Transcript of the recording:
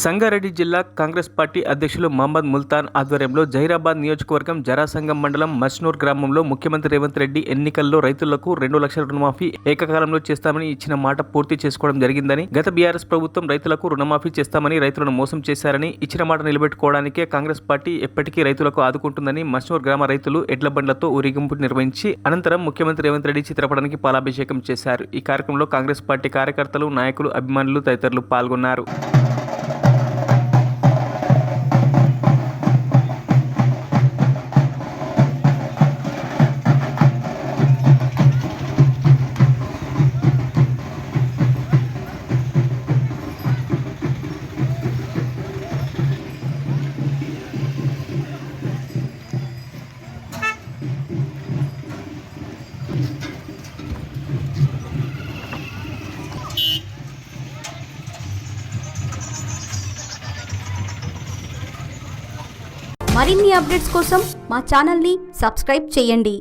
సంగారెడ్డి జిల్లా కాంగ్రెస్ పార్టీ అధ్యక్షులు మహమ్మద్ ముల్తాన్ ఆధ్వర్యంలో జహీరాబాద్ నియోజకవర్గం జరాసంగం మండలం మస్నూర్ గ్రామంలో ముఖ్యమంత్రి రేవంత్ రెడ్డి ఎన్నికల్లో రైతులకు 2 లక్షల రుణమాఫీ ఏకకాలంలో చేస్తామని ఇచ్చిన మాట పూర్తి చేసుకోవడం జరిగిందని, గత బీఆర్ఎస్ ప్రభుత్వం రైతులకు రుణమాఫీ చేస్తామని రైతులను మోసం చేశారని, ఇచ్చిన మాట నిలబెట్టుకోవడానికే కాంగ్రెస్ పార్టీ ఎప్పటికీ రైతులకు ఆదుకుంటుందని మస్నూర్ గ్రామ రైతులు ఎడ్ల బండ్లతో ఊరేగింపు నిర్వహించి అనంతరం ముఖ్యమంత్రి రేవంత్ రెడ్డి చిత్రపటానికి పాలాభిషేకం చేశారు. ఈ కార్యక్రమంలో కాంగ్రెస్ పార్టీ కార్యకర్తలు, నాయకులు, అభిమానులు తదితరులు పాల్గొన్నారు. మరిన్ని అప్డేట్స్ కోసం మా ఛానల్ని సబ్స్క్రైబ్ చేయండి.